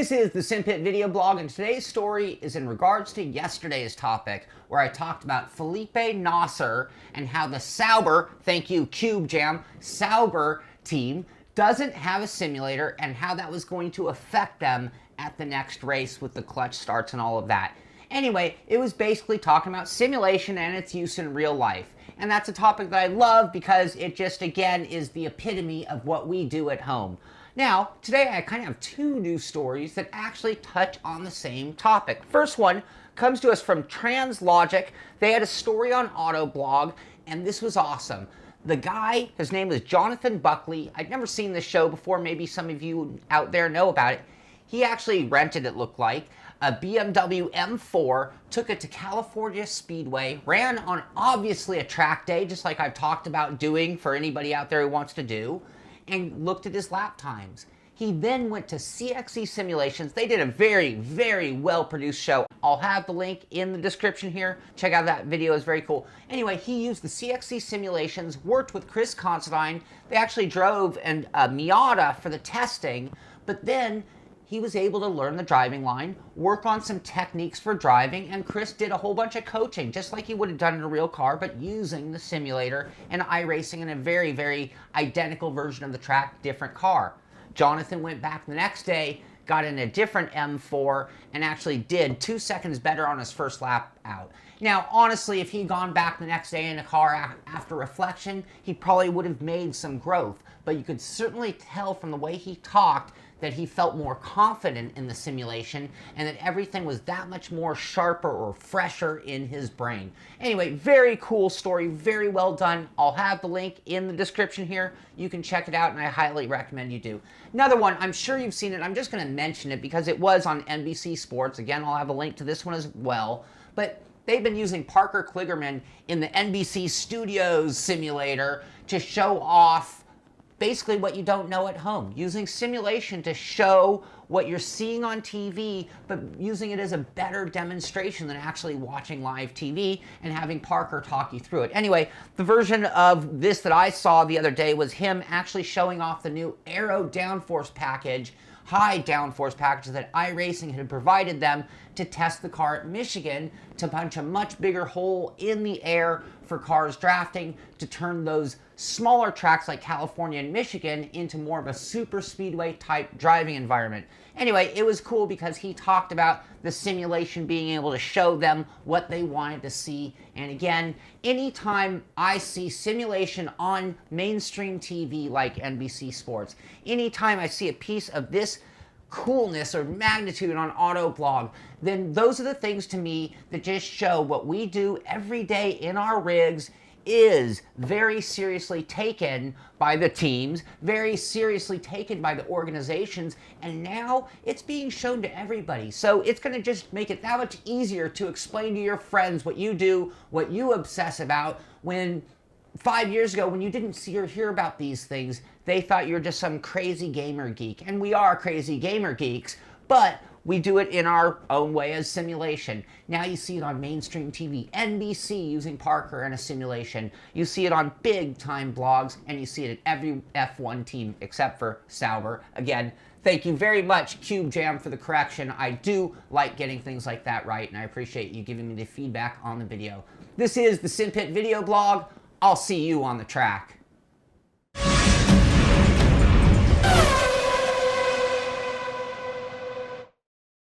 This is the Simpit video blog, and today's story is in regards to yesterday's topic, where I talked about Felipe Nasr and how the Sauber, thank you Cube Jam, Sauber team doesn't have a simulator and how that was going to affect them at the next race with the clutch starts and all of that. Anyway, it was basically talking about simulation and its use in real life. And that's a topic that I love because it just, again, is the epitome of what we do at home. Now, today I kind of have two news stories that actually touch on the same topic. First one comes to us from Translogic. They had a story on Autoblog, and this was awesome. The guy, his name was Jonathan Buckley. I'd never seen this show before. Maybe some of you out there know about it. He actually rented, it looked like, a BMW M4, took it to California Speedway, ran on obviously a track day, just like I've talked about doing for anybody out there who wants to do, and looked at his lap times. He then went to CXC Simulations. They did a very, very well-produced show. I'll have the link in the description here. Check out that video, it's very cool. Anyway, he used the CXC Simulations, worked with Chris Considine. They actually drove a Miata for the testing, but then he was able to learn the driving line, work on some techniques for driving, and Chris did a whole bunch of coaching, just like he would have done in a real car, but using the simulator and iRacing in a very, very identical version of the track, different car. Jonathan went back the next day, got in a different M4, and actually did 2 seconds better on his first lap out. Now, honestly, if he'd gone back the next day in a car after reflection, he probably would have made some growth, but you could certainly tell from the way he talked that he felt more confident in the simulation and that everything was that much more sharper or fresher in his brain. Anyway, very cool story, very well done. I'll have the link in the description here. You can check it out and I highly recommend you do. Another one, I'm sure you've seen it. I'm just gonna mention it because it was on NBC Sports. Again, I'll have a link to this one as well. But they've been using Parker Kligerman in the NBC Studios simulator to show off basically what you don't know at home, using simulation to show what you're seeing on TV, but using it as a better demonstration than actually watching live TV and having Parker talk you through it. Anyway, the version of this that I saw the other day was him actually showing off the new aero downforce package, high downforce package that iRacing had provided them to test the car at Michigan to punch a much bigger hole in the air for cars drafting to turn those smaller tracks like California and Michigan into more of a super speedway type driving environment. Anyway, it was cool because he talked about the simulation being able to show them what they wanted to see. And again, anytime I see simulation on mainstream TV like NBC Sports, anytime I see a piece of this coolness or magnitude on Autoblog, then those are the things to me that just show what we do every day in our rigs is very seriously taken by the teams, very seriously taken by the organizations, and now it's being shown to everybody. So it's going to just make it that much easier to explain to your friends what you do, what you obsess about, when 5 years ago, when you didn't see or hear about these things, they thought you're just some crazy gamer geek. And we are crazy gamer geeks, but we do it in our own way as simulation. Now you see it on mainstream TV, NBC using Parker and a simulation. You see it on big time blogs, and you see it at every F1 team except for Sauber. Again, thank you very much, Cube Jam, for the correction. I do like getting things like that right, and I appreciate you giving me the feedback on the video. This is the Simpit video blog. I'll see you on the track.